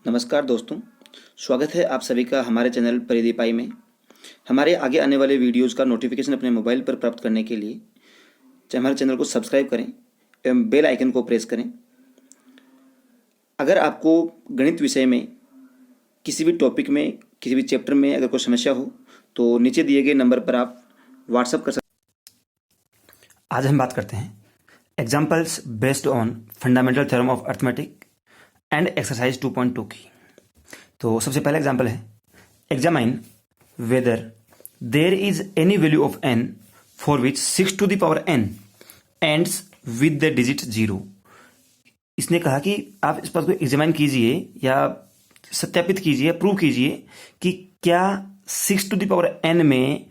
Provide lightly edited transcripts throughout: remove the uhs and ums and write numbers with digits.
नमस्कार दोस्तों, स्वागत है आप सभी का हमारे चैनल परिधि पाई में। हमारे आगे आने वाले वीडियोज़ का नोटिफिकेशन अपने मोबाइल पर प्राप्त करने के लिए हमारे चैनल को सब्सक्राइब करें एवं बेल आइकन को प्रेस करें। अगर आपको गणित विषय में किसी भी टॉपिक में किसी भी चैप्टर में अगर कोई समस्या हो तो नीचे दिए गए नंबर पर आप व्हाट्सएप कर सकते। आज हम बात करते हैं examples based on fundamental theorem of arithmetic and exercise 2.2 की। तो सबसे पहला एग्जाम्पल है, examine whether there is any value of n for which 6 to the power n ends with the digit 0। इसने कहा कि आप इस बात को एग्जामाइन कीजिए या सत्यापित कीजिए, प्रूव कीजिए कि क्या 6 to the power n में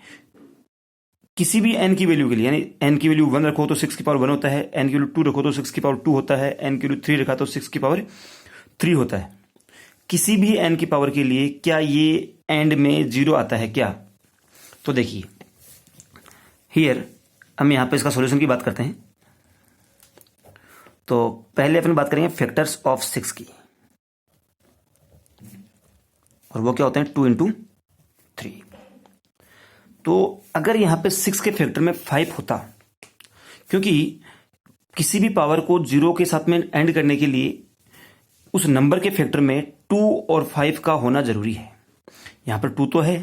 किसी भी n की वैल्यू के लिए, यानी n की वैल्यू 1 रखो तो 6 की पावर 1 होता है, n की वैल्यू 2 रखो तो 6 की पावर 2 होता है, n की वैल्यू 3 रखा तो 6 की पावर 3 होता है। किसी भी n की पावर के लिए क्या ये एंड में 0 आता है क्या? तो देखिए हियर हम यहां पे इसका सॉल्यूशन की बात करते हैं। तो पहले अपन बात करेंगे फैक्टर्स ऑफ 6 की, और वो क्या होते हैं 2 into 3। तो अगर यहां पे 6 के फैक्टर में 5 होता, क्योंकि किसी भी पावर को 0 के साथ में एंड करने के लिए उस नंबर के फैक्टर में 2 और 5 का होना जरूरी है। यहां पर 2 तो है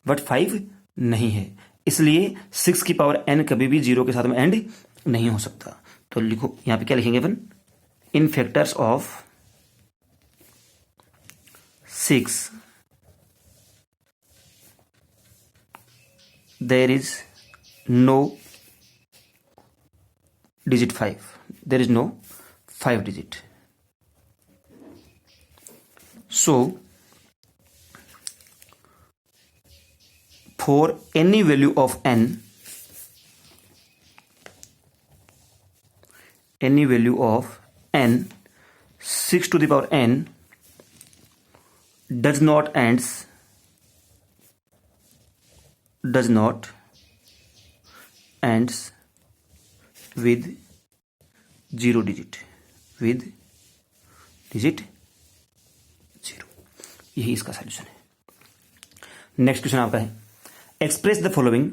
बट 5 नहीं है, इसलिए 6 की पावर n कभी भी 0 के साथ में एंड नहीं हो सकता। तो लिखो, यहां पे क्या लिखेंगे अपन, इन factors of 6 there is no digit 5, there is no 5 digit. So for any value of n, any value of n, 6 to the power n does not ends with 0 digit, with digit 0। यही इसका solution है। Next question आपका है, express the following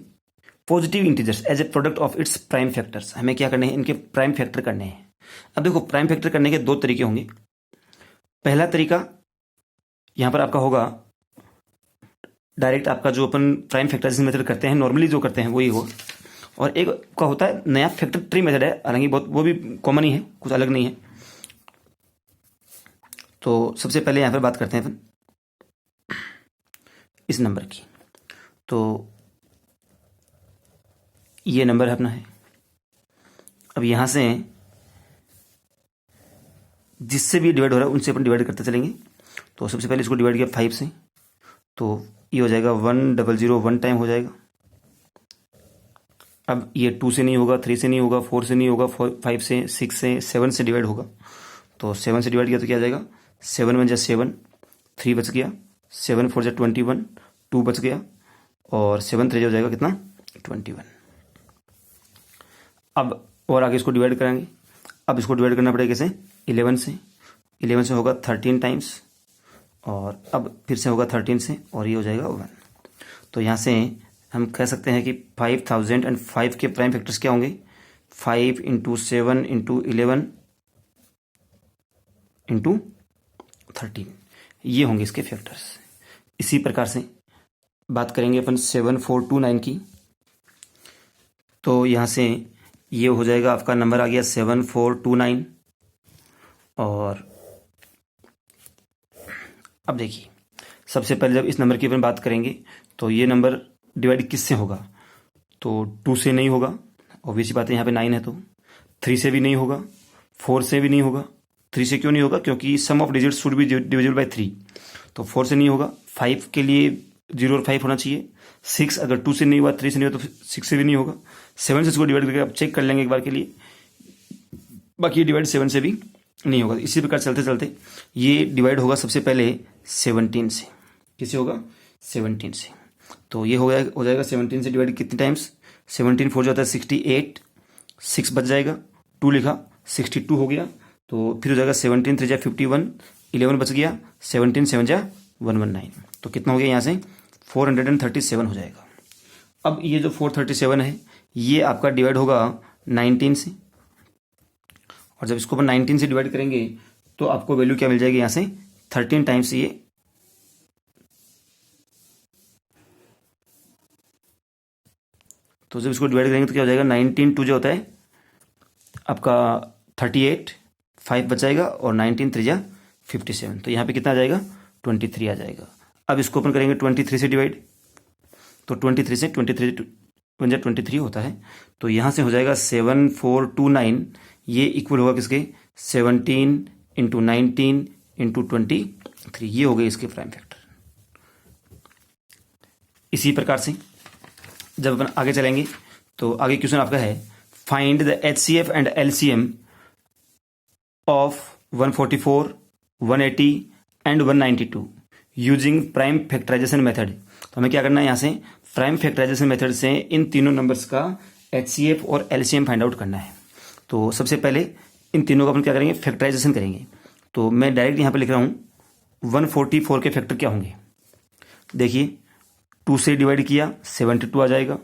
positive integers as a product of its prime factors. हमें क्या करने हैं, इनके प्राइम फैक्टर करने हैं। अब देखो, प्राइम फैक्टर करने के 2 तरीके होंगे। पहला तरीका यहां पर आपका होगा डायरेक्ट, आपका जो अपन प्राइम फैक्टराइजेशन मेथड करते हैं, नॉर्मली जो करते हैं वही हो। और एक का होता है नया फैक्टर ट्री मेथड है, हालांकि बहुत वो भी कॉमन ही है, कुछ अलग नहीं है। तो सबसे पहले यहां पर बात करते हैं अपन इस नंबर की। तो ये नंबर है अपना है। अब यहां से जिससे भी डिवाइड हो रहा है उनसे अपन डिवाइड करते चलेंगे। तो सबसे पहले इसको डिवाइड किया 5 से, तो ये हो जाएगा 1001 टाइम हो जाएगा। अब ये 2 से नहीं होगा, 3 से नहीं होगा, 4 से नहीं होगा, 5 से, 6 से, 7 से डिवाइड होगा। तो 7 से डिवाइड किया तो क्या आ जाएगा, 7 1 जा 7, 3 बच गया, 7 4 जा 21, 2 बच गया, और 7 3 हो जाएगा कितना, 21। अब और आगे इसको डिवाइड करेंगे। अब इसको डिवाइड करना पड़ेगा कैसे, 11 से। 11 से होगा 13 टाइम्स, और अब फिर से होगा 13 से, और ये हो जाएगा 1। तो यहाँ से हम कह सकते हैं कि 5005 के प्राइम फैक्टर्स क्या होंगे, 5 × 7 × 11 × 13, ये होंगे इसके फैक्टर्स। इसी प्रकार से बात करेंगे अपन 7429 की। तो यहाँ से ये हो जाएगा, आपका नंबर आ गया 7429। और अब देखिए, सबसे पहले जब इस नंबर की अपन बात करेंगे तो ये नंबर डिवाइड किससे होगा, तो 2 से नहीं होगा, ऑब्वियस बात है, यहाँ पे 9 है। तो 3 से भी नहीं होगा, 4 से भी नहीं होगा। 3 से क्यों नहीं होगा, क्योंकि sum of digits should be divisible by 3। तो 4 से नहीं होगा। 5 के लिए 0 और 5 होना चाहिए। 6 अगर 2 से नहीं हुआ, 3 से नहीं हुआ, तो 6 से भी नहीं होगा। 7 से इसको डिवाइड करके आप चेक कर लेंगे एक बार के लिए, बाकी डिवाइड 7 से भी नहीं होगा। इसी प्रकार चलते चलते ये डिवाइड होगा सबसे पहले 17 से। किससे होगा, 17 से। तो ये हो जाएगा 17 से डिवाइड कितने टाइम्स, 17 4 जाता है 68, 6 बच जाएगा, 2 लिखा, 62 हो गया। तो फिर हो जाएगा 17 3 जा 51, 11 बच गया, 17 7 जा 119, तो कितना हो गया यहाँ से 437 हो जाएगा। अब ये जो 437 है ये आपका डिवाइड होगा 19 से, और जब इसको अपन 19 से डिवाइड करेंगे तो आपको वैल्यू क्या मिल जाएगी यहाँ से 13 टाइम्स ये, तो जब इसको डिवाइड करेंगे तो क्या हो जाएगा 19 2 जो होता है आपका 38, 5 बच जाएगा, और 19 3 जा 57, तो यहाँ पे कितना आ जाएगा 23 आ जाएगा। अब इसको अपन करेंगे 23 से डिवाइड, तो 23 से 23 1 जा 23 होता है, तो यहाँ से हो जाएगा 7429, ये इक्वल होगा किसके 17 इंटू 19 इंटू 23, ये हो गए इसके प्राइम फैक्टर। इसी प्रकार से जब अपन आगे चलेंगे तो आगे क्वेश्चन आपका है find the HCF and LCM of 144, 180 and 192 using prime factorization method. तो हमें क्या करना है यहाँ से प्राइम फैक्टराइजेशन मेथड से इन तीनों नंबर्स का HCF और LCM फाइंड आउट करना है। तो सबसे पहले इन तीनों का अपन क्या करेंगे फैक्टराइजेशन करेंगे। तो मैं डायरेक्ट यहाँ पे लिख रहा हूँ 144 के फैक्टर क्या होंगे। देखिए 2 से डिवाइड किया 72 आ जाएगा,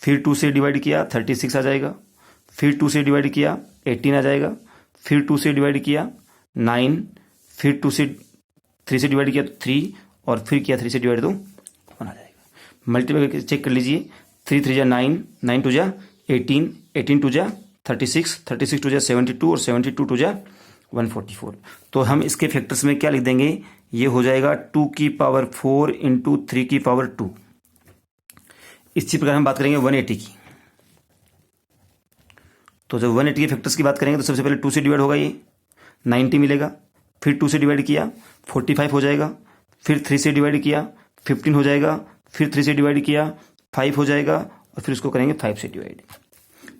फिर 2 से डिवाइड किया 36 आ जाएगा, फिर 2 से डिवाइड किया 18 आ जाएगा, फिर 2 से डिवाइड किया 9, फिर 3 से डिवाइड किया तो 3, और फिर किया 3 से डिवाइड तो 1 आ जाएगा। मल्टीप्लाई करके चेक कर लीजिए, 3 3 जा 9, 9 2 जा 18, 18 2 जा 36, 36 2 जा 72, और 72 2 जा 144। तो हम इसके फैक्टर्स में क्या लिख देंगे, ये हो जाएगा 2 की पावर 4 इंटू 3 की पावर 2। इसी प्रकार हम बात करेंगे 180 की। तो जब 180 के फैक्टर्स की बात करेंगे तो सबसे पहले 2 से डिवाइड होगा, ये 90 मिलेगा, फिर 2 से डिवाइड किया 45 हो जाएगा, फिर 3 से डिवाइड किया 15 हो जाएगा, फिर 3 से डिवाइड किया 5 हो जाएगा, और फिर उसको करेंगे 5 से डिवाइड।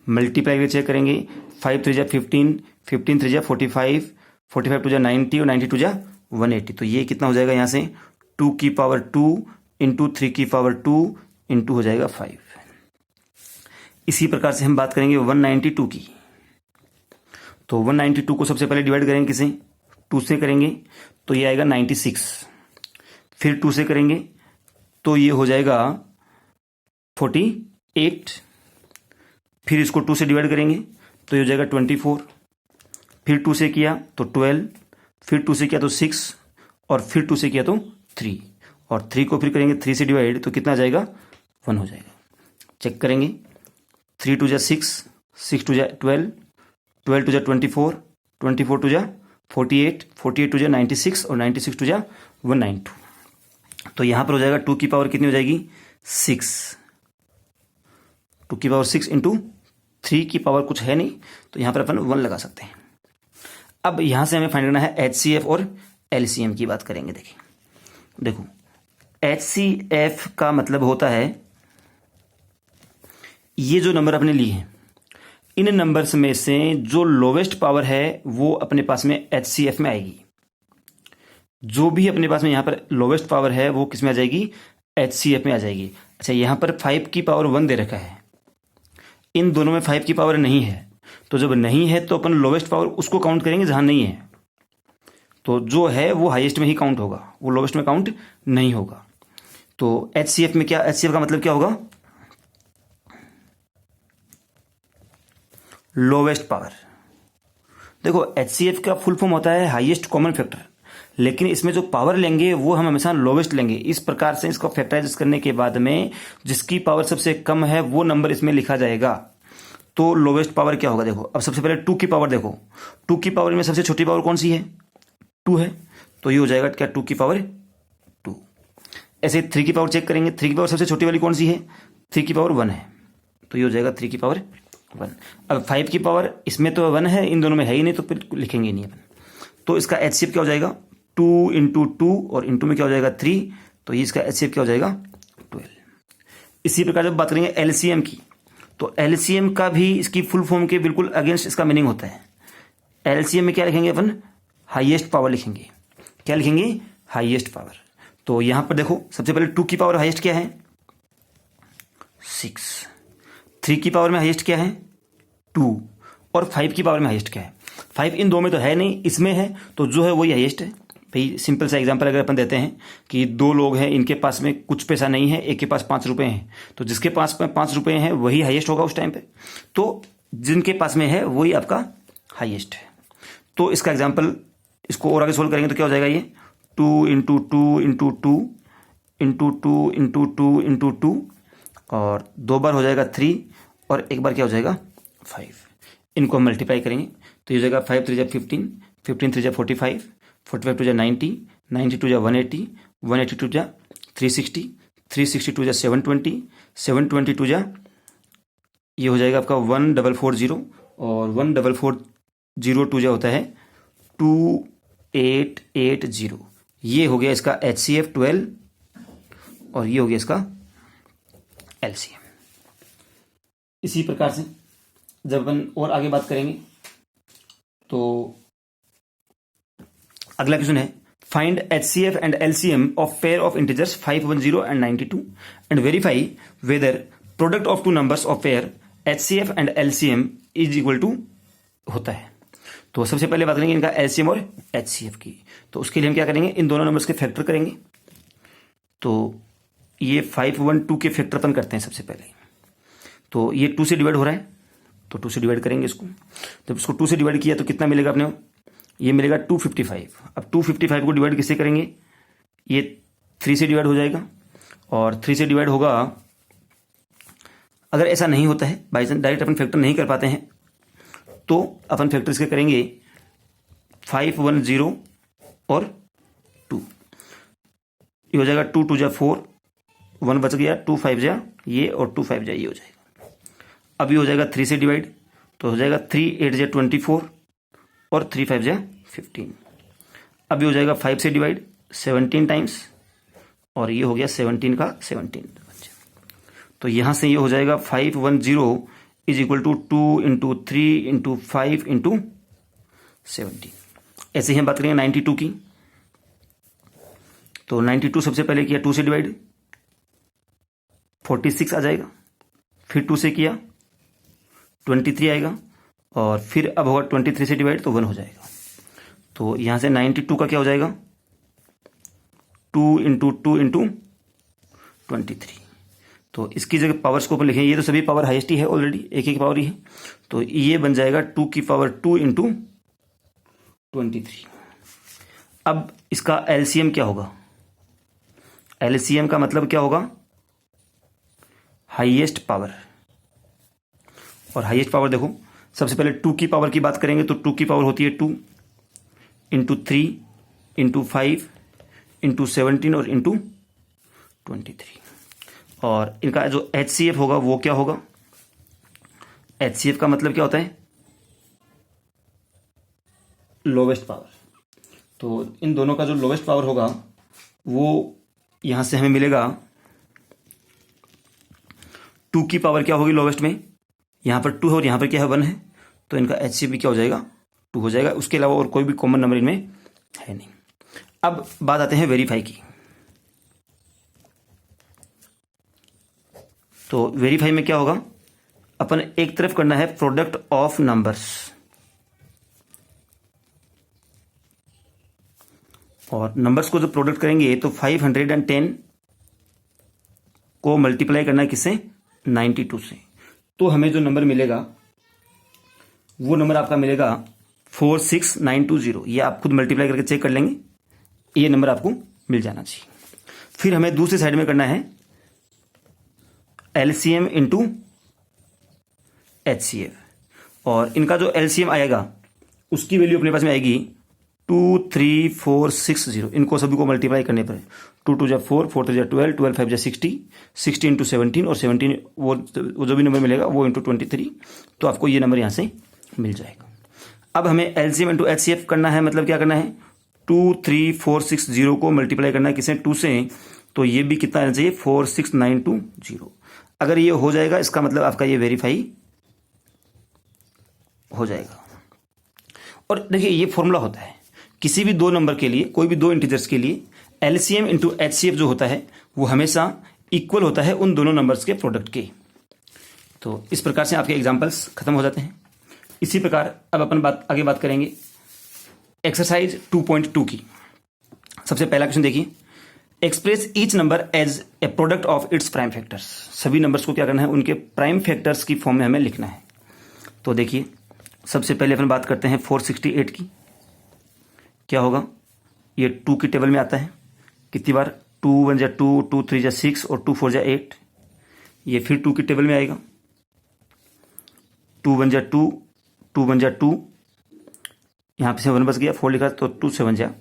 मल्टीप्लाई करके चेक करेंगे, 5 3 जा 15, 15 3 जा 45, 45 2 जा 90, और 90 2 जा 180। तो ये कितना हो जाएगा यहाँ से 2 की पावर 2 इंटू 3 की पावर 2 इंटू हो जाएगा 5। इसी प्रकार से हम बात करेंगे 192 की। तो 192 को सबसे पहले डिवाइड करेंगे किसे 2 से करेंगे, तो ये आएगा 96, फिर 2 से करेंगे तो ये हो जाएगा 48, फिर इसको 2 से डिवाइड करेंगे तो ये हो जाएगा 24, फिर 2 से किया तो 12, फिर 2 से किया तो 6, और फिर 2 से किया तो 3, और 3 को फिर करेंगे 3 से डिवाइड तो कितना आ जाएगा 1 हो जाएगा। चेक करेंगे, 3 2 जा 6, 6 2 जा 12, 12 2 जा 24, 24 2 जा 48, 48 2 जा 96, और 96 2 जा 192। तो यहाँ पर हो जाएगा 2 की पावर कितनी हो जाएगी 6, 2 की पावर 6 इंटू 3 की पावर कुछ है नहीं, तो यहाँ पर अपन 1 लगा सकते हैं। अब यहाँ से हमें फाइंड करना है HCF और LCM की बात करेंगे। देखो HCF का मतलब होता है ये जो नंबर अपने लिए हैं इन नंबर्स में से जो लोवेस्ट पावर है वो अपने पास में HCF में आएगी। जो भी अपने पास में यहाँ पर लोवेस्ट पावर है वो किस में आ जाएगी HCF में आ जाएगी। अच्छा, यहाँ पर 5 की पावर 1 दे रखा है, इन दोनों में 5 की पावर नहीं है, तो जब नहीं है तो अपन लोवेस्ट पावर उसको काउंट करेंगे जहां नहीं है, तो जो है वो हाईएस्ट में ही काउंट होगा, वो लोवेस्ट में काउंट नहीं होगा। तो HCF में क्या, HCF का मतलब क्या होगा लोवेस्ट पावर। देखो HCF का फुल फॉर्म होता है हाईएस्ट कॉमन फैक्टर, लेकिन इसमें जो पावर लेंगे वो हम हमेशा लोवेस्ट लेंगे। इस प्रकार से इसको फैक्टराइज करने के बाद में जिसकी पावर सबसे कम है वो नंबर इसमें लिखा जाएगा। तो लोवेस्ट पावर क्या होगा, देखो अब सबसे पहले 2 की पावर, देखो 2 की पावर में सबसे छोटी पावर कौन सी है 2 है, तो ये हो जाएगा क्या 2 की पावर 2। ऐसे 3 की पावर चेक करेंगे, 3 की पावर सबसे छोटी वाली कौन सी है 3 की पावर 1 है, तो ये हो जाएगा 3 की पावर 1। अब 5 की पावर इसमें तो 1 है, इन दोनों में है ही नहीं, तो फिर लिखेंगे नहीं अपन। तो इसका HCF क्या हो जाएगा 2 इंटू 2, और इंटू में क्या हो जाएगा 3, तो ये इसका HCF क्या हो जाएगा 12। इसी प्रकार जब बात करेंगे LCM की, तो LCM का भी इसकी फुल फॉर्म के बिल्कुल अगेंस्ट इसका मीनिंग होता है। LCM में क्या लिखेंगे अपन हाईएस्ट पावर लिखेंगे। क्या लिखेंगे हाईएस्ट पावर। तो यहां पर देखो सबसे पहले 2 की पावर हाईएस्ट क्या है 6, 3 की पावर में हाईएस्ट क्या है 2, और 5 की पावर में हाईएस्ट क्या है 5। इन दो में तो है नहीं, इसमें है, तो जो है वही हाईएस्ट है, भाई सिंपल सा एग्जांपल अगर अपन देते हैं कि दो लोग हैं, इनके पास में कुछ पैसा नहीं है, एक के पास 5 रुपये हैं, तो जिसके पास में 5 रुपये हैं वही हाईएस्ट होगा उस टाइम पे, तो जिनके पास में है वही आपका हाईएस्ट है। तो इसका एग्जाम्पल, इसको और आगे सोल्व करेंगे तो क्या हो जाएगा, ये 2 into 2 into 2 into 2 into 2 into 2, और 2 बार हो जाएगा 3 और एक बार क्या हो जाएगा 5। इनको हम मल्टीप्लाई करेंगे तो ये हो जाएगा 5 3 जा 15, 15 3 जा 45, 45 2 जा 90, 92 जा 180, 182 जा 360, 362 जा 720, 722 जा ये हो जाएगा आपका 1440, और 1440 जा होता है 2880। ये हो गया इसका HCF 12 और ये हो गया इसका LCM। इसी प्रकार से जब अपन और आगे बात करेंगे तो अगला क्वेश्चन है, find HCF and LCM of pair of integers 510 and 92 and verify whether product of two numbers of pair HCF and LCM is equal to होता है। तो सबसे पहले बात करेंगे इनका LCM और HCF की। तो उसके लिए हम क्या करेंगे, इन दोनों नंबर्स के फैक्टर करेंगे। तो ये 512 के फैक्टर अपन करते हैं सबसे पहले। तो ये 2 से डिवाइड हो रहा है तो 2 से डिवाइड करेंगे इसको। जब इसको 2 से डिवाइड किया तो कितना मिलेगा अपने को, ये मिलेगा 255। अब 255 को डिवाइड किससे करेंगे, ये 3 से डिवाइड हो जाएगा, और 3 से डिवाइड होगा। अगर ऐसा नहीं होता है, by chance direct upon factor नहीं कर पाते हैं, तो अपन फैक्टर इसके करेंगे 510 और 2। ये हो जाएगा 2 2 जा 4, 1 बच गया, 2 5 जा ये और 2 5 जा ये हो जाएगा। अब ये हो जाएगा 3 से डिवाइड तो हो जाएगा 3 8 जा 24 और 3 5 जा 15। अब ये हो जाएगा 5 से डिवाइड 17 टाइम्स, और ये हो गया 17 का 17। तो यहां से ये हो जाएगा 510 is equal to 2 into 3 into 5 into 17। ऐसे ही हम बात करेंगे 92 की। तो 92 सबसे पहले किया 2 से डिवाइड 46 आ जाएगा, फिर 2 से किया 23 आएगा, और फिर अब होगा 23 से डिवाइड तो 1 हो जाएगा। तो यहां से 92 का क्या हो जाएगा 2 इंटू 2 इंटू 23। तो इसकी जगह पावर्स को अपन लिखें, ये तो सभी पावर हाईएस्ट ही है ऑलरेडी, एक एक पावर ही है, तो ये बन जाएगा 2 की पावर 2 इंटू 23। अब इसका LCM क्या होगा, LCM का मतलब क्या होगा, हाईएस्ट पावर। और हाईएस्ट पावर देखो, सबसे पहले 2 की पावर की बात करेंगे तो 2 की पावर होती है 2 इंटू 3 इंटू 5 इंटू 17 और इंटू 23। और इनका जो HCF होगा वो क्या होगा, HCF का मतलब क्या होता है, लोवेस्ट पावर। तो इन दोनों का जो लोवेस्ट पावर होगा वो यहां से हमें मिलेगा 2 की पावर क्या होगी लोवेस्ट में, यहां पर 2 है और यहां पर क्या है 1 है, तो इनका HCF भी क्या हो जाएगा 2 हो जाएगा। उसके अलावा और कोई भी कॉमन नंबर इनमें है नहीं। अब बात आते हैं वेरीफाई की। तो वेरीफाई में क्या होगा, अपन एक तरफ करना है प्रोडक्ट ऑफ नंबर्स, और नंबर्स को जो प्रोडक्ट करेंगे तो 510 को मल्टीप्लाई करना है किससे, 92 से। तो हमें जो नंबर मिलेगा वो नंबर आपका मिलेगा 46920। ये आप खुद मल्टीप्लाई करके चेक कर लेंगे, ये नंबर आपको मिल जाना चाहिए। फिर हमें दूसरी साइड में करना है LCM इंटू HCF, और इनका जो LCM आएगा उसकी वैल्यू अपने पास में आएगी 23460। इनको सभी को मल्टीप्लाई करने पर 2 2 जा 4, 4 3 जा 12, 12 5 जा 60, 60 इंटू 17 और 17 वो जो भी नंबर मिलेगा वो इंटू 23, तो आपको ये नंबर यहाँ से मिल जाएगा। अब हमें LCM इंटू HCF करना है, मतलब क्या करना है 23460 को मल्टीप्लाई करना है किसे 2 से, तो ये भी कितना आना चाहिए 46920। अगर ये हो जाएगा इसका मतलब आपका ये वेरीफाई हो जाएगा। और देखिए ये फॉर्मूला होता है किसी भी दो नंबर के लिए, कोई भी दो इंटीजर्स के लिए LCM इंटू HCF जो होता है वो हमेशा इक्वल होता है उन दोनों नंबर्स के प्रोडक्ट के। तो इस प्रकार से आपके एग्जांपल्स खत्म हो जाते हैं। इसी प्रकार अब अपन आगे बात करेंगे एक्सरसाइज 2.2 की। सबसे पहला क्वेश्चन देखिए, express each number as a product of its prime factors. सभी नंबर्स को क्या करना है, उनके प्राइम फैक्टर्स की फॉर्म में हमें लिखना है। तो देखिए सबसे पहले अपन बात करते हैं 468 की। क्या होगा, ये 2 की टेबल में आता है, कितनी बार, 2 1 जा 2, 2 3 जा 6 और 2 4 जा 8। ये फिर 2 की टेबल में आएगा, 2 1 जा 2, 2 1 जा 2, यहाँ पे से 1 बच गया, 4 लिखा तो 2 7 जा।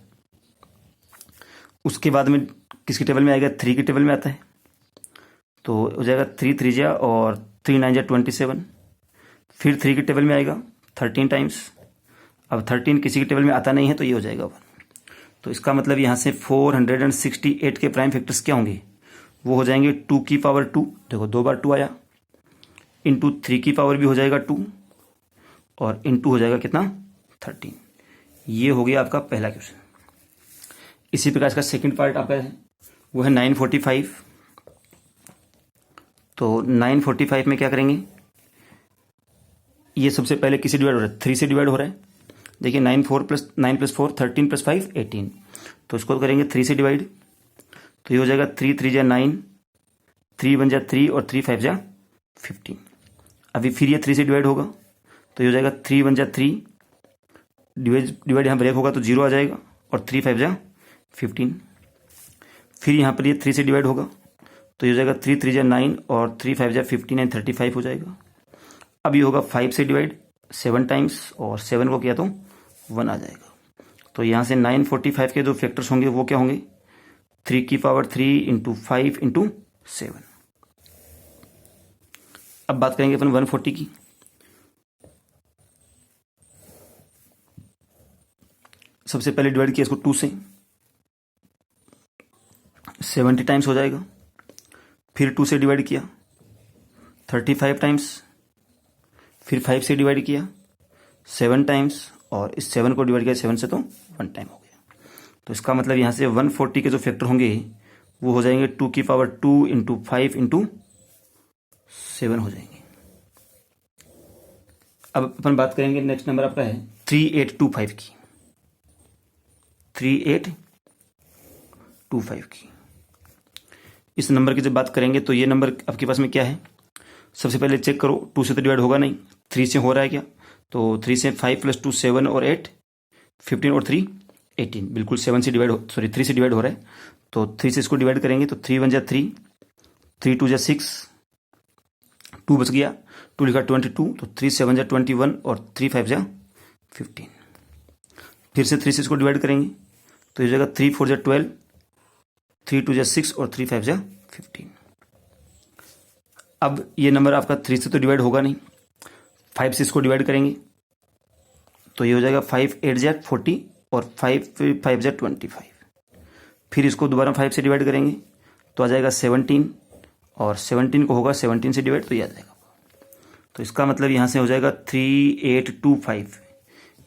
उसके बाद में किसकी टेबल में आएगा, 3 की टेबल में आता है, तो हो जाएगा 3 3 जा और 3 9 जा 27। फिर 3 की टेबल में आएगा 13 टाइम्स। अब 13 किसी की टेबल में आता नहीं है तो ये हो जाएगा 1। तो इसका मतलब यहाँ से 468 के प्राइम फैक्टर्स क्या होंगे, वो हो जाएंगे 2 की पावर 2, देखो 2 बार 2 आया, इंटू 3 की पावर भी हो जाएगा 2 और इंटू हो जाएगा कितना, 13। ये हो गया आपका पहला क्वेश्चन। इसी प्रकार इसका सेकंड पार्ट आपका है, वो है 945। तो 945 में क्या करेंगे, ये सबसे पहले किसी डिवाइड हो रहा है, 3 से डिवाइड हो रहा है। देखिए 9 + 4 13 + 5 18। तो इसको करेंगे 3 से डिवाइड, तो ये हो जाएगा 3 3 जा 9, 3 1 जा 3 और 3 5 जा 15। अभी फिर ये 3 से डिवाइड होगा, तो ये हो जाएगा 3 1 जा 3, डिवाइड यहाँ ब्रेक होगा तो 0 आ जाएगा, और 3 5 जा 15। फिर यहाँ पर ये 3 से डिवाइड होगा, तो ये हो जाएगा 3 3 जा 9 और 3 5 जा 15 एंड 35 हो जाएगा। अब ये होगा 5 से डिवाइड 7 टाइम्स, और 7 को किया तो 1 आ जाएगा। तो यहाँ से 945 के जो फैक्टर्स होंगे वो क्या होंगे, 3 की पावर 3 इंटू 5 इंटू 7। अब बात करेंगे अपन 140 की। सबसे पहले डिवाइड किया इसको 2 से, 70 टाइम्स हो जाएगा। फिर 2 से डिवाइड किया 35 टाइम्स, फिर 5 से डिवाइड किया 7 टाइम्स, और इस 7 को डिवाइड किया 7 से तो 1 टाइम हो गया। तो इसका मतलब यहाँ से 140 के जो फैक्टर होंगे वो हो जाएंगे 2 की पावर 2 इंटू 5 इंटू 7 हो जाएंगे। अब अपन बात करेंगे, नेक्स्ट नंबर आपका है 3825 की। 3825 की इस नंबर की जब बात करेंगे तो ये नंबर आपके पास में क्या है, सबसे पहले चेक करो, 2 से तो डिवाइड होगा नहीं, 3 से हो रहा है क्या, तो 3 से 5 + 2 7 और 8 15 और 3 18, बिल्कुल 7 से डिवाइड 3 से डिवाइड हो रहा है। तो 3 से इसको डिवाइड करेंगे तो 3 1 जा 3, 3 2 जा 6, 2 बच गया, 2 लिखा 22, तो 3 7 जा 21 और 3 5 जा 15। फिर से 3 से इसको डिवाइड करेंगे तो ये जाएगा 3 4 जा 12, 3 2 जा 6 और 3 5 जा 15। अब ये नंबर आपका 3 से तो डिवाइड होगा नहीं, 5 से इसको डिवाइड करेंगे तो ये हो जाएगा 5 8 जा 40 और 5 5 जा 25। फिर इसको दोबारा 5 से डिवाइड करेंगे तो आ जाएगा 17, और 17 को होगा 17 से डिवाइड तो ये आ जाएगा। तो इसका मतलब यहाँ से हो जाएगा 3825।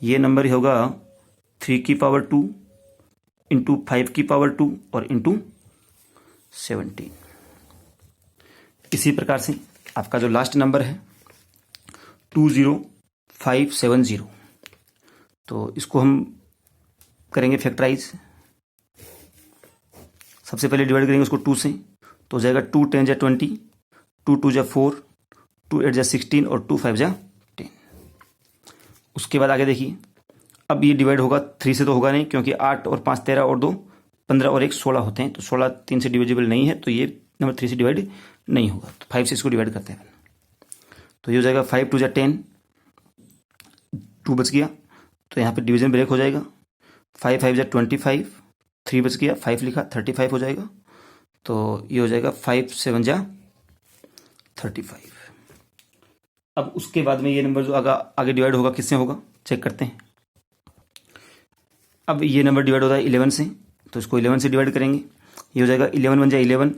ये नंबर होगा 3 की पावर 2 इंटू 5 की पावर 2 और इंटू 17। इसी प्रकार से आपका जो लास्ट नंबर है 20570, तो इसको हम करेंगे फैक्टराइज। सबसे पहले डिवाइड करेंगे उसको 2 से, तो हो जाएगा 2 10 जा 20, 2 2 जा 4, 2 8 जा 16 और 2 5 जा 10। उसके बाद आगे देखिए, अब ये डिवाइड होगा 3 से तो होगा नहीं, क्योंकि 8 और 5 13 और 2 15 और 1 16 होते हैं, तो 16 3 से डिविजिबल नहीं है, तो ये नंबर 3 से डिवाइड नहीं होगा। तो 5 से इसको डिवाइड करते हैं, तो ये हो जाएगा 5 2 जा 10, 2 बच गया, तो यहाँ पे डिवीजन ब्रेक हो जाएगा, 5 5 जा 25, 3 बच गया, 5 लिखा 35 हो जाएगा, तो ये हो जाएगा 5 7 जा 35। अब उसके बाद में ये नंबर जो आगे डिवाइड होगा किससे होगा, चेक करते हैं। अब ये नंबर डिवाइड होता है 11 से, तो इसको 11 से डिवाइड करेंगे, ये हो जाएगा 11 1 जा 11,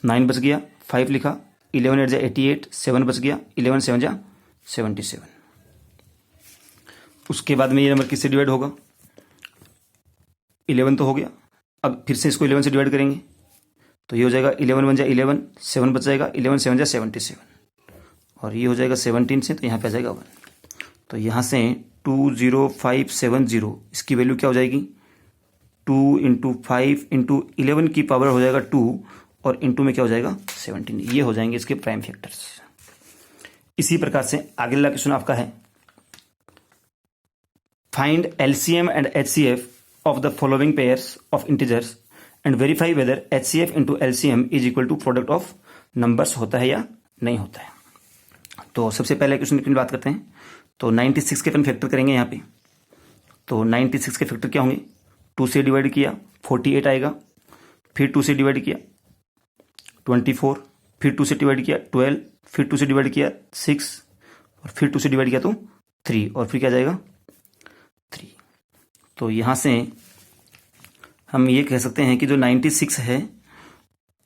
9 बच गया, 5 लिखा, 11 8 जा 88, 7 बच गया, 11 7 जा 77। उसके बाद में ये नंबर किससे डिवाइड होगा, 11 तो हो गया, अब फिर से इसको 11 से डिवाइड करेंगे, तो ये हो जाएगा 11 1 जा 11, 7 बच जाएगा, 11 7 जा 77, और ये हो जाएगा 17 से, तो यहाँ पे आ जाएगा 1। तो यहाँ से 20570 इसकी वैल्यू क्या हो जाएगी, 2 इंटू 5 इंटू 11 की पावर हो जाएगा 2 और इंटू में क्या हो जाएगा 17। ये हो जाएंगे इसके प्राइम फैक्टर्स। इसी प्रकार से अगला क्वेश्चन आपका है, find LCM and HCF of the following pairs of integers and verify whether HCF into LCM is equal to product of numbers होता है या नहीं होता है। तो सबसे पहले क्वेश्चन की बात करते हैं। तो 96 के अपन फैक्टर करेंगे यहाँ पे। तो 96 के फैक्टर क्या होंगे, 2 से डिवाइड किया 48 आएगा, फिर 2 से डिवाइड किया 24, फिर 2 से डिवाइड किया 12, फिर 2 से डिवाइड किया 6 और फिर 2 से डिवाइड किया तो 3 और फिर क्या जाएगा 3। तो यहाँ से हम ये कह सकते हैं कि जो 96 है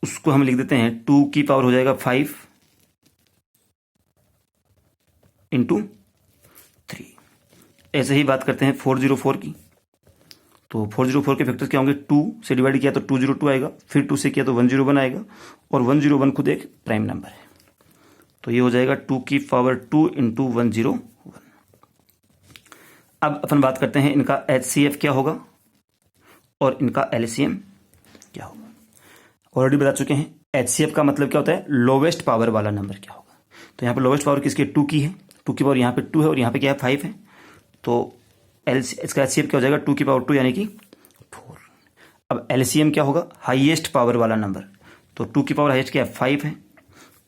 उसको हम लिख देते हैं 2 की पावर हो जाएगा 5 इंटू 3। ऐसे ही बात करते हैं 404 की। तो 404 के फैक्टर्स क्या होंगे, 2 से डिवाइड किया तो 202 आएगा, फिर 2 से किया तो 101 आएगा और 101 खुद एक प्राइम नंबर है। तो ये हो जाएगा 2 की पावर 2 इंटू 101। अब अपन बात करते हैं इनका एचसीएफ क्या होगा और इनका एलसीएम क्या होगा। ऑलरेडी बता चुके हैं एचसीएफ का मतलब क्या होता है, लोवेस्ट पावर वाला नंबर क्या होगा। तो यहाँ पे लोवेस्ट पावर किसकी 2 की है, 2 की पावर यहाँ पे 2 है और यहाँ पे क्या है 5 है। तो इसका एचसीएफ क्या हो जाएगा 2 की पावर 2 यानी कि 4। अब एलसीएम क्या होगा, हाईएस्ट पावर वाला नंबर। तो 2 की पावर हाईएस्ट क्या है 5 है,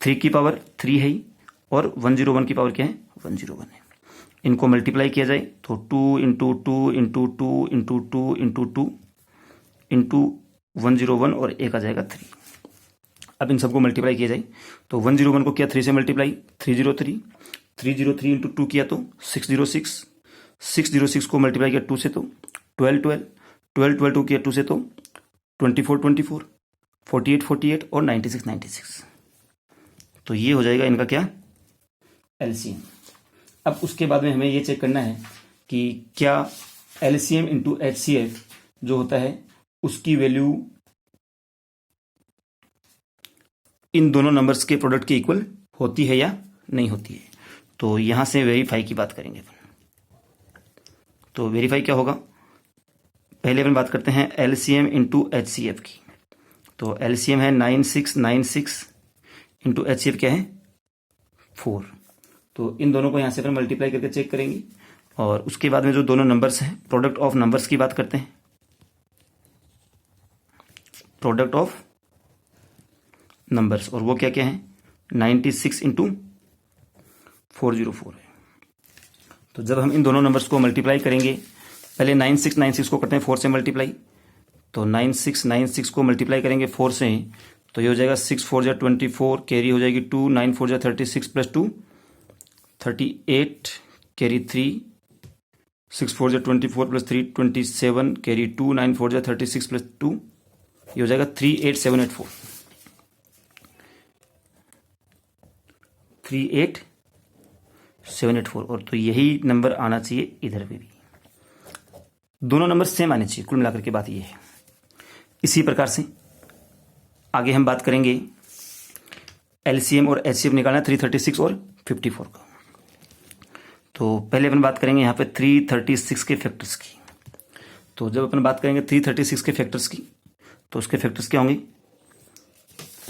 3 की पावर 3 है और 101 की पावर क्या है 101 है। इनको मल्टीप्लाई किया जाए तो 2 into 2 into 2 into 2 into 2 into 101 और एक आ जाएगा 3। अब इन सबको मल्टीप्लाई किया जाए तो 101 को किया 3 से मल्टीप्लाई 303, 303 इंटू 2 किया तो 606, 606 को मल्टीप्लाई किया 2 से तो 12 12, 12 12 2 किया 2 से तो 24 24, 48 48 और 96 96। तो ये हो जाएगा इनका क्या एलसीएम। अब उसके बाद में हमें ये चेक करना है कि क्या एलसीएम इंटू एचसीएफ जो होता है उसकी वैल्यू इन दोनों नंबर्स के प्रोडक्ट के इक्वल होती है या नहीं होती है। तो यहां से वेरीफाई की बात करेंगे अपन। तो वेरीफाई क्या होगा, पहले अपन बात करते हैं एलसीएम इंटू एचसीएफ की। तो एलसीएम है 9696 इंटू एचसीएफ क्या है 4। तो इन दोनों को यहां से अपन मल्टीप्लाई करके चेक करेंगे और उसके बाद में जो दोनों नंबर्स हैं प्रोडक्ट ऑफ नंबर्स की बात करते हैं। प्रोडक्ट ऑफ नंबर्स और वो क्या क्या है 96 इंटू 404 है। तो जब हम इन दोनों नंबर्स को मल्टीप्लाई करेंगे, पहले 9696 को करते हैं 4 से मल्टीप्लाई। तो 9696 को मल्टीप्लाई करेंगे 4 से तो ये हो जाएगा 6 4 जा 24, कैरी हो जाएगी 2, 9 4 जा 36 प्लस 2 38, कैरी 3, 6 4 जा 24 प्लस 3 27, कैरी 2, 9 4 जा 36 प्लस 2 ये हो जाएगा 38784, 38784। और तो यही नंबर आना चाहिए इधर पे भी, दोनों नंबर सेम आने चाहिए। कुल मिलाकर के बात ये है। इसी प्रकार से आगे हम बात करेंगे एलसीएम और एचसीएफ निकालना 336 और 54 का। तो पहले अपन बात करेंगे यहाँ पे 336 के फैक्टर्स की। तो जब अपन बात करेंगे 336 के फैक्टर्स की तो उसके फैक्टर्स क्या होंगे,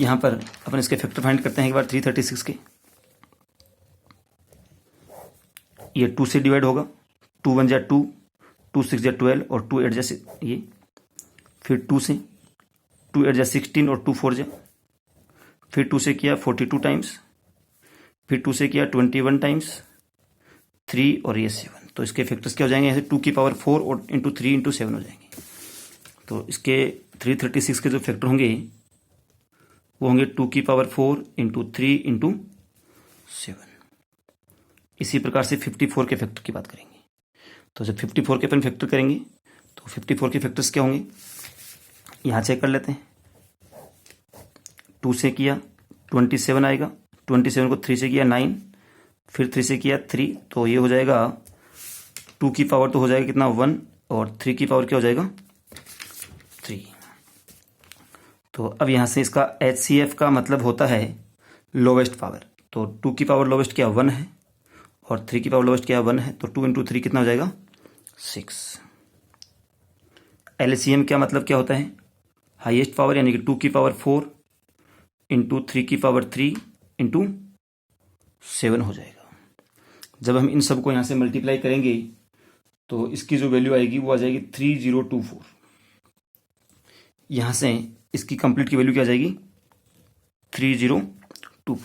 यहाँ पर अपन इसके फैक्टर फाइंड करते हैं एक बार 336 के। ये 2 से डिवाइड होगा, 2 1 जा 2, 2 6 जा 12 और 2 8 जा ये, फिर 2 से 2 8 जा 16 और 2 4 जा, फिर 2 से किया 42 टाइम्स, फिर 2 से किया 21 टाइम्स, 3 और ये 7। तो इसके फैक्टर्स क्या हो जाएंगे, ऐसे 2 की पावर 4 और इंटू 3 इंटू 7 हो जाएंगे। तो इसके 336 के जो फैक्टर होंगे वो होंगे 2 की पावर 4 इंटू 3 इंटू 7। इसी प्रकार से 54 के फैक्टर की बात करेंगे। तो जब 54 के अपन फैक्टर करेंगे तो 54 के फैक्टर्स क्या होंगे, यहाँ चेक कर लेते हैं। 2 से किया 27 आएगा, 27 को 3 से किया 9, फिर 3 से किया 3, तो ये हो जाएगा 2 की पावर तो हो जाएगा कितना 1 और 3 की पावर क्या हो जाएगा 3। तो अब यहाँ से इसका एचसीएफ का मतलब होता है लोवेस्ट पावर। तो 2 की पावर लोवेस्ट क्या 1 है और 3 की पावर लोवेस्ट क्या 1 है। तो 2 इंटू 3 कितना हो जाएगा 6। LCM क्या मतलब क्या होता है, हाईएस्ट पावर, यानी कि 2 की पावर 4 इंटू 3 की पावर 3 इंटू 7 हो जाएगा। जब हम इन सबको यहाँ से मल्टीप्लाई करेंगे तो इसकी जो वैल्यू आएगी वो आ जाएगी 3024। यहाँ से इसकी कंप्लीट की वैल्यू क्या आ जाएगी 3024।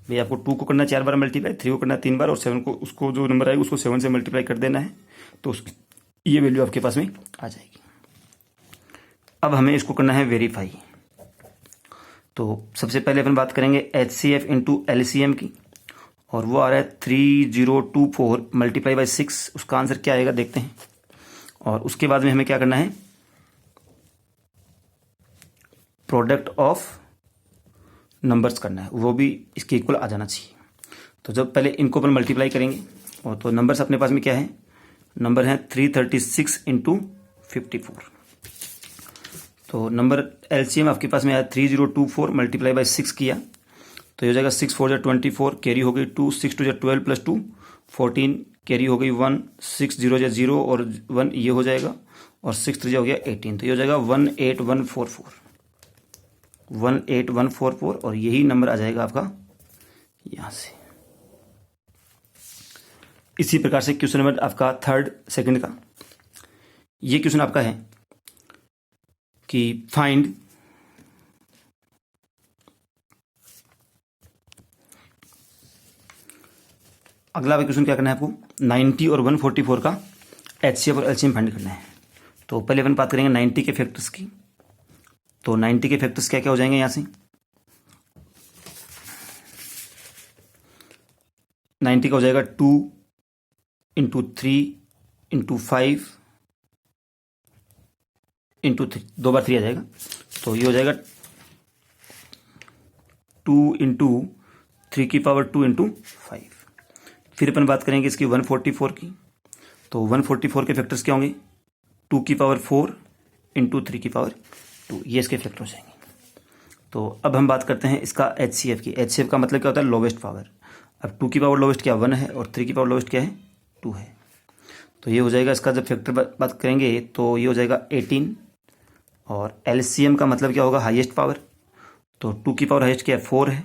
भाई आपको 2 को करना 4 बार मल्टीप्लाई, 3 को करना 3 बार, और 7 को, उसको जो नंबर आएगा उसको 7 से मल्टीप्लाई कर देना है, तो ये वैल्यू आपके पास में आ जाएगी। अब हमें इसको करना है वेरीफाई। तो सबसे पहले अपन बात करेंगे HCF इंटू LCM की, और वो आ रहा है 3024 मल्टीप्लाई बाई 6। उसका आंसर क्या आएगा देखते हैं। और उसके बाद में हमें क्या करना है, प्रोडक्ट ऑफ नंबर्स करना है, वो भी इसके इक्वल आ जाना चाहिए। तो जब पहले इनको अपन मल्टीप्लाई करेंगे, और तो नंबर्स अपने पास में क्या है, नंबर है 336 इंटू 54। तो नंबर LCM आपके पास में आया 3024 मल्टीप्लाई बाई 6 किया, तो ये हो जाएगा 6 4 जा 24, कैरी हो गई 2, 6 2 जा 12 प्लस 2 14, कैरी हो गई 1, 6 0 जा 0 और 1 ये हो जाएगा, और 6 3 जा हो गया 18, तो ये हो जाएगा 18144, 18144, और यही नंबर आ जाएगा आपका यहाँ से। इसी प्रकार से क्वेश्चन नंबर आपका 3rd सेकंड का, ये क्वेश्चन आपका है कि फाइंड अगला क्वेश्चन क्या करना है आपको, 90 और 144 का HCF और LCM फाइंड करना है। तो पहले अपन बात करेंगे 90 के फैक्टर्स की। तो 90 के फैक्टर्स क्या क्या हो जाएंगे यहाँ से, 90 का हो जाएगा 2 इंटू 3 इंटू 5 इंटू 3, 2 बार 3 आ जाएगा, तो ये हो जाएगा 2 इंटू 3 की पावर 2 इंटू 5। फिर अपन बात करेंगे इसकी 144 की। तो 144 के फैक्टर्स क्या होंगे, 2 की पावर 4 इंटू 3 की पावर 2, ये इसके फैक्टर हो जाएंगे। तो अब हम बात करते हैं इसका HCF की। HCF का मतलब क्या होता है, लोवेस्ट पावर। अब 2 की पावर लोवेस्ट क्या 1 है, और 3 की पावर लोवेस्ट क्या है 2 है। तो ये हो जाएगा, इसका जब फैक्टर बात करेंगे तो ये हो जाएगा 18। और LCM का मतलब क्या होगा, हाईएस्ट पावर। तो 2 की पावर हाईएस्ट क्या है 4 है,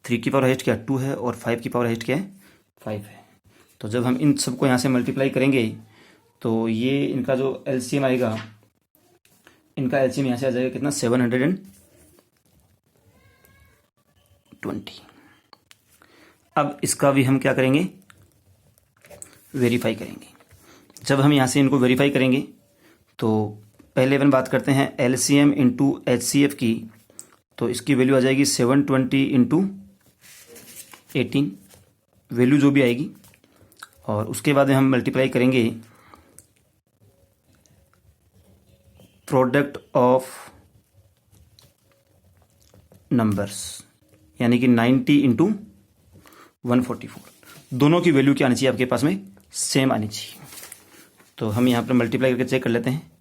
3 की पावर हाईएस्ट क्या है 2 है, और 5 की पावर हाईएस्ट क्या है 5 है। तो जब हम इन सबको यहाँ से मल्टीप्लाई करेंगे तो ये इनका जो LCM आएगा, इनका LCM यहाँ से आ जाएगा कितना 720। अब इसका भी हम क्या करेंगे, वेरीफाई करेंगे। जब हम यहाँ से इनको वेरीफाई करेंगे तो पहले अपन बात करते हैं LCM इंटू HCF की। तो इसकी वैल्यू आ जाएगी 720 इंटू 18, वैल्यू जो भी आएगी, और उसके बाद में हम मल्टीप्लाई करेंगे प्रोडक्ट ऑफ नंबर्स, यानी कि 90 इंटू 144। दोनों की वैल्यू क्या आनी चाहिए आपके पास में, सेम आनी चाहिए। तो हम यहाँ पर मल्टीप्लाई करके चेक कर लेते हैं।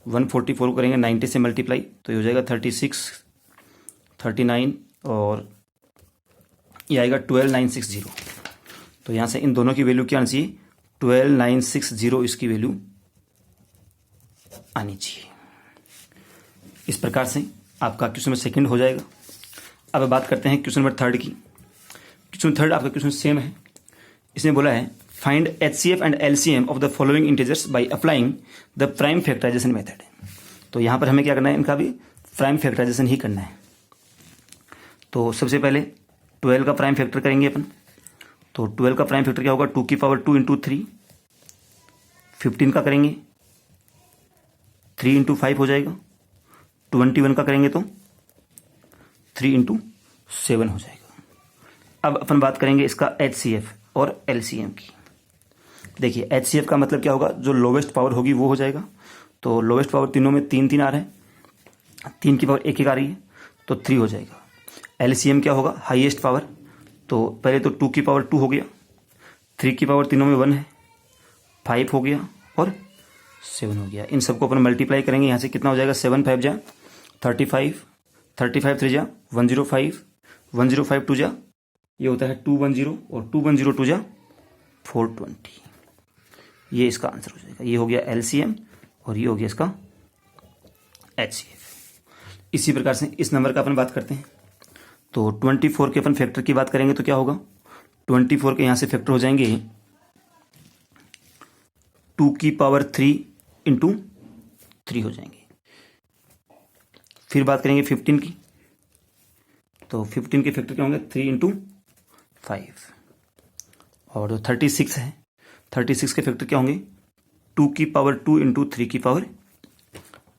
144 को करेंगे 90 से मल्टीप्लाई, तो ये हो जाएगा 36, 39, और ये आएगा 12960। तो यहाँ से इन दोनों की वैल्यू क्या आनी चाहिए, 12960 इसकी वैल्यू आनी चाहिए। इस प्रकार से आपका क्वेश्चन नंबर सेकंड हो जाएगा। अब बात करते हैं क्वेश्चन नंबर 3rd की। क्वेश्चन 3rd आपका क्वेश्चन सेम है। इसने बोला है find HCF and LCM of the following integers by applying the prime factorization method. तो यहाँ पर हमें क्या करना है, इनका भी प्राइम फैक्टराइजेशन ही करना है। तो सबसे पहले 12 का प्राइम फैक्टर करेंगे अपन। तो 12 का प्राइम फैक्टर क्या होगा, 2 की पावर 2 इंटू 3। 15 का करेंगे 3 इंटू 5 हो जाएगा। 21 का करेंगे तो 3 इंटू 7 हो जाएगा। अब अपन बात करेंगे इसका HCF और LCM की। देखिए HCF का मतलब क्या होगा, जो लोवेस्ट पावर होगी वो हो जाएगा। तो लोवेस्ट पावर तीनों में 3 3 आ रहा है, 3 की पावर 1 1 आ रही है, तो 3 हो जाएगा। LCM क्या होगा, हाईएस्ट पावर। तो पहले तो 2 की पावर 2 हो गया, 3 की पावर तीनों में 1 है, 5 हो गया, और 7 हो गया। इन सबको अपन मल्टीप्लाई करेंगे, यहाँ से कितना हो जाएगा, 7 5 जा 35, 35 3 जा 105, 105 2 जा ये होता है 210, और 210 2 जा 420। ये इसका आंसर हो जाएगा। ये हो गया LCM और ये हो गया इसका HCF। इसी प्रकार से इस नंबर का अपन बात करते हैं। तो 24 के अपन फैक्टर की बात करेंगे तो क्या होगा, 24 के यहाँ से फैक्टर हो जाएंगे 2 की पावर 3 इंटू 3 हो जाएंगे। फिर बात करेंगे 15 की, तो 15 के फैक्टर क्या होंगे 3 इंटू 5। और जो 36 है, 36 के फैक्टर क्या होंगे 2 की पावर 2 इंटू 3 की पावर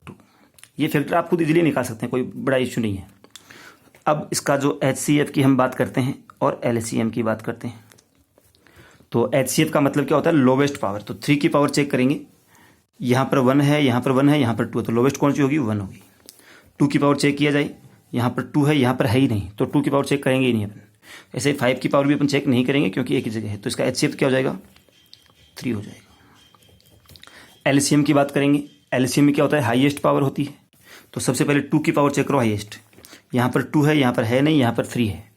2। ये फैक्टर आप खुद इजीली निकाल सकते हैं, कोई बड़ा इश्यू नहीं है। अब इसका जो HCF की हम बात करते हैं और LCM की बात करते हैं। तो HCF का मतलब क्या होता है, लोवेस्ट पावर। तो 3 की पावर चेक करेंगे, यहाँ पर 1 है, यहाँ पर 1 है, यहाँ पर 2 है, तो लोवेस्ट कौन सी होगी, 1 होगी। 2 की पावर चेक किया जाए, यहाँ पर 2 है, यहाँ पर है ही नहीं, तो 2 की पावर चेक करेंगे ही नहीं अपन। ऐसे 5 की पावर भी अपन चेक नहीं करेंगे क्योंकि एक ही जगह है, तो इसका HCF क्या हो जाएगा, 3 हो जाएगा। LCM की बात करेंगे, LCM में क्या होता है, हाईएस्ट पावर होती है। तो सबसे पहले 2 की पावर चेक करो हाईएस्ट, यहाँ पर 2 है, यहाँ पर है नहीं, यहाँ पर 3 है,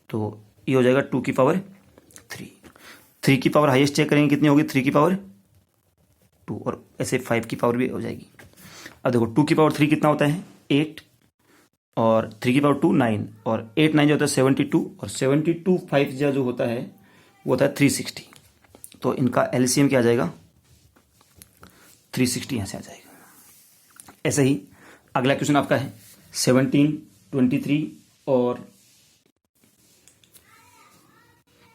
तो ये हो जाएगा 2 की पावर 3। 3 की पावर हाईएस्ट चेक करेंगे, कितनी होगी, 3 की पावर 2, और ऐसे 5 की पावर भी हो जाएगी। अब देखो 2 की पावर 3 कितना होता है, 8, और 3 की पावर 2 9, और 8 9 जो होता है 72, और 72 5 जो होता है वो होता है 360। तो इनका LCM क्या आ जाएगा, 360 यहाँ से आ जाएगा। ऐसे ही अगला क्वेश्चन आपका है 17, 23 और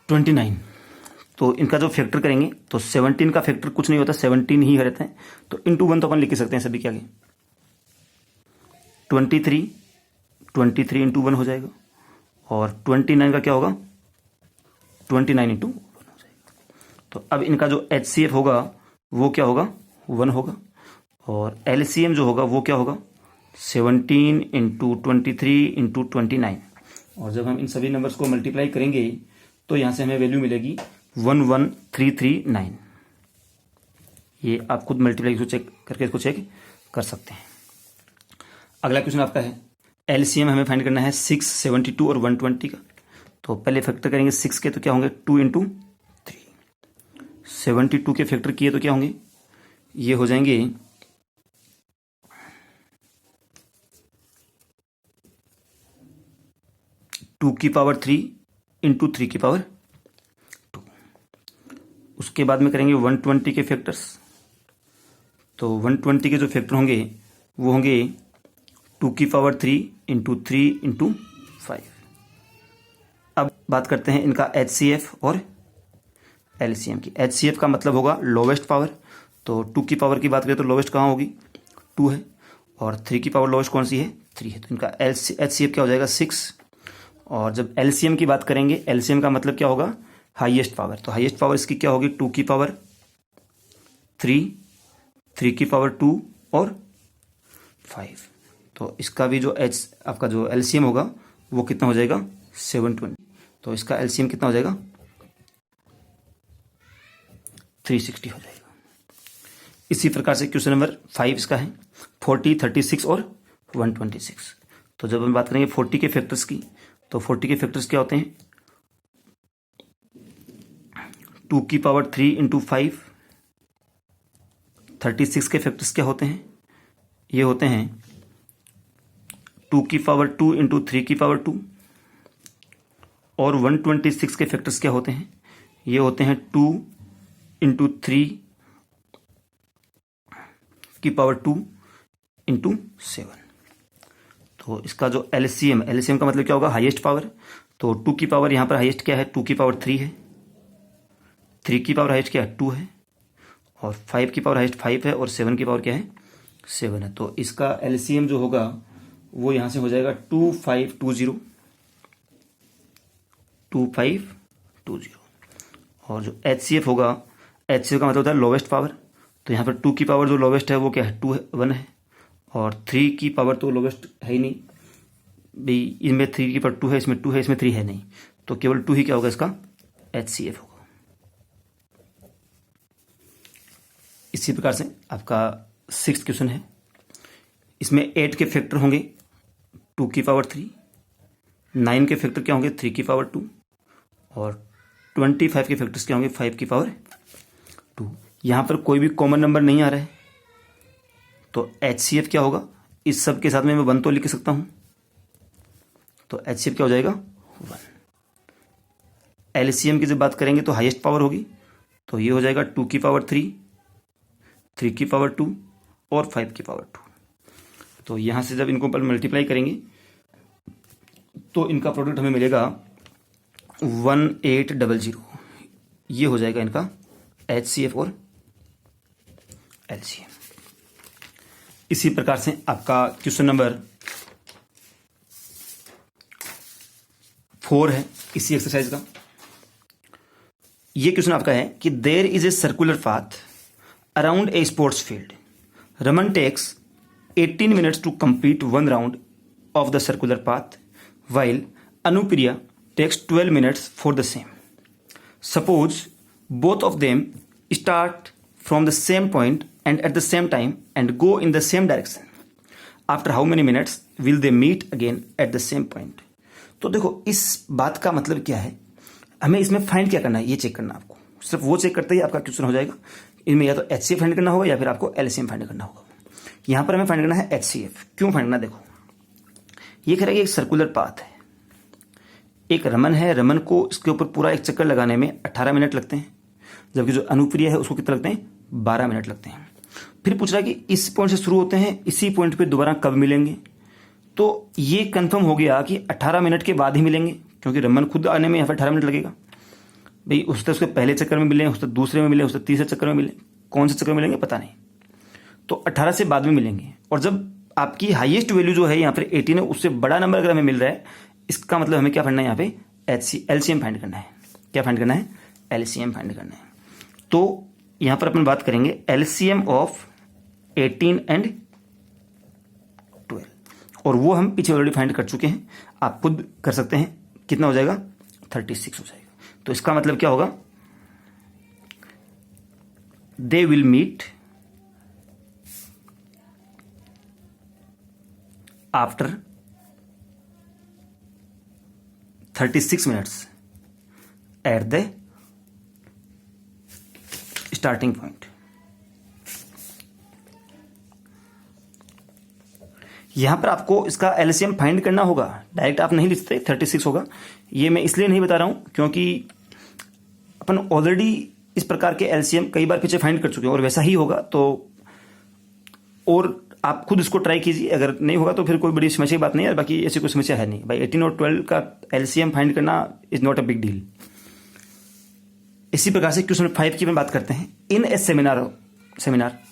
29। तो इनका जो फैक्टर करेंगे तो 17 का फैक्टर कुछ नहीं होता, 17 ही रहते हैं, तो इंटू 1 तो अपन लिख के सकते हैं सभी के आगे। 23 इंटू 1 हो जाएगा, और 29 का क्या होगा, 29 इंटू 1 हो जाएगा। तो अब इनका जो HCF होगा वो क्या होगा, 1 होगा, और LCM जो होगा वो क्या होगा, 17 इंटू 23 इंटू 29। और जब हम इन सभी नंबर्स को मल्टीप्लाई करेंगे तो यहाँ से हमें वैल्यू मिलेगी 11339। ये आप खुद मल्टीप्लाई इसको चेक करके इसको चेक कर सकते हैं। अगला क्वेश्चन आपका है LCM हमें फाइंड करना है 6, 72 और 120 का। तो पहले फैक्टर करेंगे 6 के, तो क्या होंगे 2 इंटू 3। 72 के फैक्टर किए तो क्या होंगे, ये हो जाएंगे 2 की पावर 3 इंटू 3 की पावर 2। उसके बाद में करेंगे 120 के फैक्टर्स। तो 120 के जो फैक्टर होंगे वो होंगे 2 की पावर 3 इंटू 3 इंटू 5। अब बात करते हैं इनका HCF और LCM की। HCF का मतलब होगा लोवेस्ट पावर। तो 2 की पावर की बात करें तो लोवेस्ट कहाँ होगी, 2 है, और 3 की पावर लोवेस्ट कौन सी है, 3 है, तो इनका HCF क्या हो जाएगा, 6। और जब LCM की बात करेंगे, LCM का मतलब क्या होगा, हाईएस्ट पावर। तो हाईएस्ट पावर इसकी क्या होगी, 2 की पावर 3, 3 की पावर 2 और 5। तो इसका भी जो आपका जो LCM होगा वो कितना हो जाएगा, 720। तो इसका LCM कितना हो जाएगा, 360 हो जाएगा। इसी प्रकार से क्वेश्चन नंबर 5 इसका है 40, 36 और 126। तो जब हम बात करेंगे 40 के फैक्टर्स की, तो 40 के फैक्टर्स क्या होते हैं, 2 की पावर 3 इंटू 5। 36 के फैक्टर्स क्या होते हैं, ये होते हैं 2 की पावर 2 इंटू 3 की पावर 2। और 126 के फैक्टर्स क्या होते हैं, ये होते हैं 2 इंटू 3 की पावर 2 इंटू 7। तो इसका जो LCM का मतलब क्या होगा, हाईएस्ट पावर। तो 2 की पावर यहाँ पर हाईएस्ट क्या है, 2 की पावर 3 है, 3 की पावर हाईएस्ट क्या है, 2 है, और 5 की पावर हाईएस्ट 5 है, और 7 की पावर क्या है, 7 है। तो इसका LCM जो होगा वो यहाँ से हो जाएगा 2520, 2520। और जो HCF होगा, HCF का मतलब होता है लोवेस्ट पावर। तो यहाँ पर 2 की पावर जो लोवेस्ट है वो क्या है, 2 है, 1 है, और 3 की पावर तो लोवेस्ट है ही नहीं भाई, इनमें 3 की पावर 2 है, इसमें 2 है, इसमें 3 है नहीं, तो केवल 2 ही क्या होगा, इसका HCF होगा। इसी प्रकार से आपका 6th क्वेश्चन है, इसमें 8 के फैक्टर होंगे 2 की पावर 3, 9 के फैक्टर क्या होंगे, 3 की पावर 2, और 25 के फैक्टर्स क्या होंगे, 5 की पावर 2। यहाँ पर कोई भी कॉमन नंबर नहीं आ रहा है, तो HCF क्या होगा, इस सब के साथ में मैं 1 तो लिख सकता हूँ, तो HCF क्या हो जाएगा 1। LCM की जब बात करेंगे तो हाईएस्ट पावर होगी, तो ये हो जाएगा 2 की पावर 3, 3 की पावर 2 और 5 की पावर 2। तो यहाँ से जब इनको पर मल्टीप्लाई करेंगे तो इनका प्रोडक्ट हमें मिलेगा 1800। ये हो जाएगा इनका HCF और LCM। इसी प्रकार से आपका क्वेश्चन नंबर 4 है इसी एक्सरसाइज का। ये क्वेश्चन आपका है कि there is a circular path around a sports field. Raman takes 18 minutes to complete one round of the circular path, while Anupriya takes 12 minutes for the same. Suppose both of them start from the same point and at the same time and go in the same direction. After how many minutes will they meet again at the same point? तो देखो इस बात का मतलब क्या है, हमें इसमें फाइंड क्या करना है, ये चेक करना आपको। सिर्फ वो चेक करते ही आपका क्वेश्चन हो जाएगा। इनमें या तो HCF फाइंड करना होगा या फिर आपको LCM फाइंड करना होगा। यहां पर हमें फाइंड करना है HCF। क्यों फाइंड करना, देखो ये कह रहा है कि एक सर्कुलर पाथ है, एक रमन है, रमन को इसके ऊपर पूरा एक चक्कर लगाने में 18 मिनट लगते हैं, जबकि जो अनुप्रिया है उसको कितना लगते हैं, 12 मिनट लगते हैं। फिर पूछ रहा है कि इस पॉइंट से शुरू होते हैं, इसी पॉइंट पे दोबारा कब मिलेंगे। तो ये कंफर्म हो गया कि 18 मिनट के बाद ही मिलेंगे, क्योंकि रमन खुद आने में यहाँ पर 18 मिनट लगेगा। भाई उसके पहले चक्कर में मिले, उसके दूसरे में मिले, उसके तीसरे चक्कर में मिले, कौन से चक्कर में मिलेंगे पता नहीं। तो 18 से बाद में मिलेंगे। और जब आपकी हाईएस्ट वैल्यू जो है यहाँ पर 18 है, उससे बड़ा नंबर अगर हमें मिल रहा है, इसका मतलब हमें क्या फाइंड करना है, यहाँ पे LCM फाइंड करना है। क्या फाइंड करना है, LCM फाइंड करना है। तो यहाँ पर अपन बात करेंगे LCM ऑफ 18 एंड 12, और वो हम पीछे ऑलरेडी फाइंड कर चुके हैं, आप खुद कर सकते हैं। कितना हो जाएगा, 36 हो जाएगा। तो इसका मतलब क्या होगा, they will meet after 36 minutes at the starting point. यहां पर आपको इसका LCM फाइंड करना होगा, डायरेक्ट आप नहीं लिख सकते 36 होगा। ये मैं इसलिए नहीं बता रहा हूं क्योंकि अपन ऑलरेडी इस प्रकार के LCM कई बार पीछे फाइंड कर चुके हैं और वैसा ही होगा। तो और आप खुद इसको ट्राई कीजिए, अगर नहीं होगा तो फिर कोई बड़ी समस्या की बात नहीं है। बाकी ऐसी कोई समस्या है नहीं भाई, 18 और 12 का LCM फाइंड करना is not a big deal. इसी प्रकार से क्वेश्चन 5 की बात करते हैं। इन ए seminar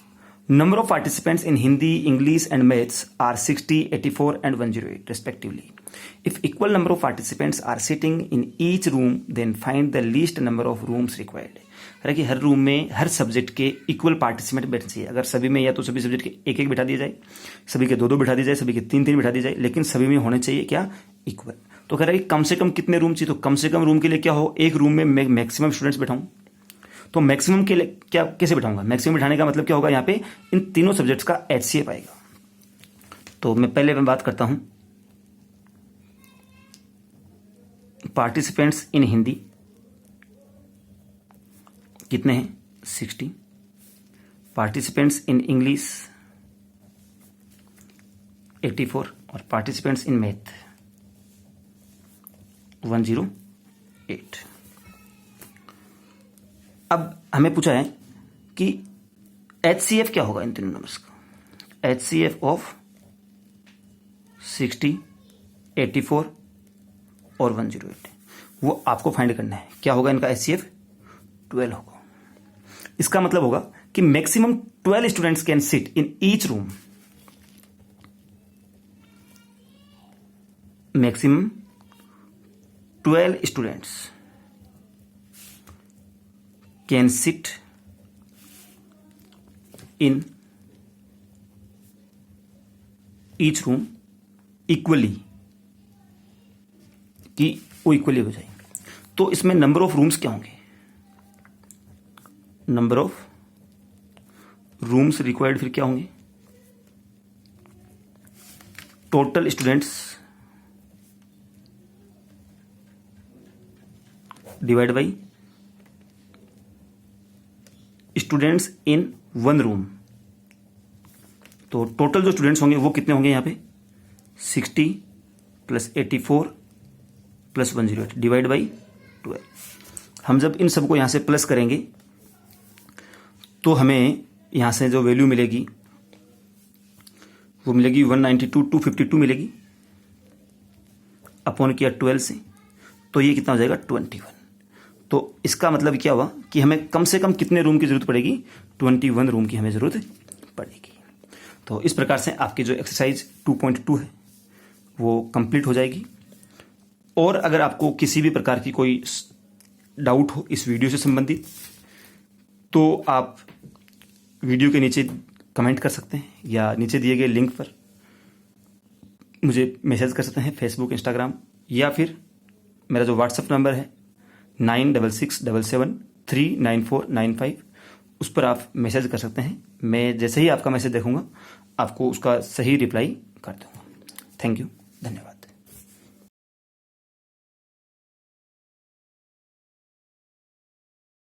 number of participants in Hindi, English and Maths are 60, 84 and 108 respectively. If equal number of participants are sitting in each room, then find the least number of rooms required. है कि हर room में हर subject के equal participant बैठने चाहिए। अगर सभी में या तो सभी सब्जेक्ट के एक एक बिठा दिया जाए, सभी के दो दो बिठा दिया जाए, सभी के तीन तीन बिठा दिया जाए, लेकिन सभी में होने चाहिए क्या, इक्वल। तो कह रहा है कि कम से कम कितने रूम चाहिए, तो कम से कम रूम के लिए क्या हो, एक रूम में मैक्सिमम स्टूडेंट्स बैठाऊं। तो मैक्सिमम के लिए क्या कैसे बिठाऊंगा, मैक्सिमम बिठाने का मतलब क्या होगा, यहाँ पे इन तीनों सब्जेक्ट्स का HCF आएगा। तो मैं पहले बात करता हूं पार्टिसिपेंट्स इन हिंदी कितने हैं, 60। पार्टिसिपेंट्स इन इंग्लिश 84 और पार्टिसिपेंट्स इन मैथ 108। अब हमें पूछा है कि HCF क्या होगा इन तीनों नंबर्स का। HCF ऑफ 60, 84 और 108 वो आपको फाइंड करना है। क्या होगा इनका HCF, 12 होगा। इसका मतलब होगा कि maximum 12 students can sit in each room. Maximum 12 students can sit in each room equally, कि वो इक्वली हो जाए। तो इसमें नंबर ऑफ रूम्स क्या होंगे, नंबर ऑफ रूम्स रिक्वायर्ड फिर क्या होंगे, total students divide by students in one room तो टोटल जो स्टूडेंट्स होंगे वो कितने होंगे यहाँ पे 60 + 84 + 108 डिवाइड बाई 12। हम जब इन सबको यहाँ से प्लस करेंगे तो हमें यहाँ से जो वैल्यू मिलेगी वो मिलेगी 192,252 मिलेगी, अपॉन किया 12 से, तो ये कितना हो जाएगा 21। तो इसका मतलब क्या हुआ कि हमें कम से कम कितने रूम की ज़रूरत पड़ेगी, 21 रूम की हमें ज़रूरत पड़ेगी। तो इस प्रकार से आपकी जो एक्सरसाइज 2.2 है वो कंप्लीट हो जाएगी। और अगर आपको किसी भी प्रकार की कोई डाउट हो इस वीडियो से संबंधित तो आप वीडियो के नीचे कमेंट कर सकते हैं या नीचे दिए गए लिंक पर मुझे मैसेज कर सकते हैं, फेसबुक, इंस्टाग्राम, या फिर मेरा जो व्हाट्सएप नंबर है 9667739495 उस पर आप मैसेज कर सकते हैं। मैं जैसे ही आपका मैसेज देखूंगा आपको उसका सही रिप्लाई कर दूंगा। Thank you.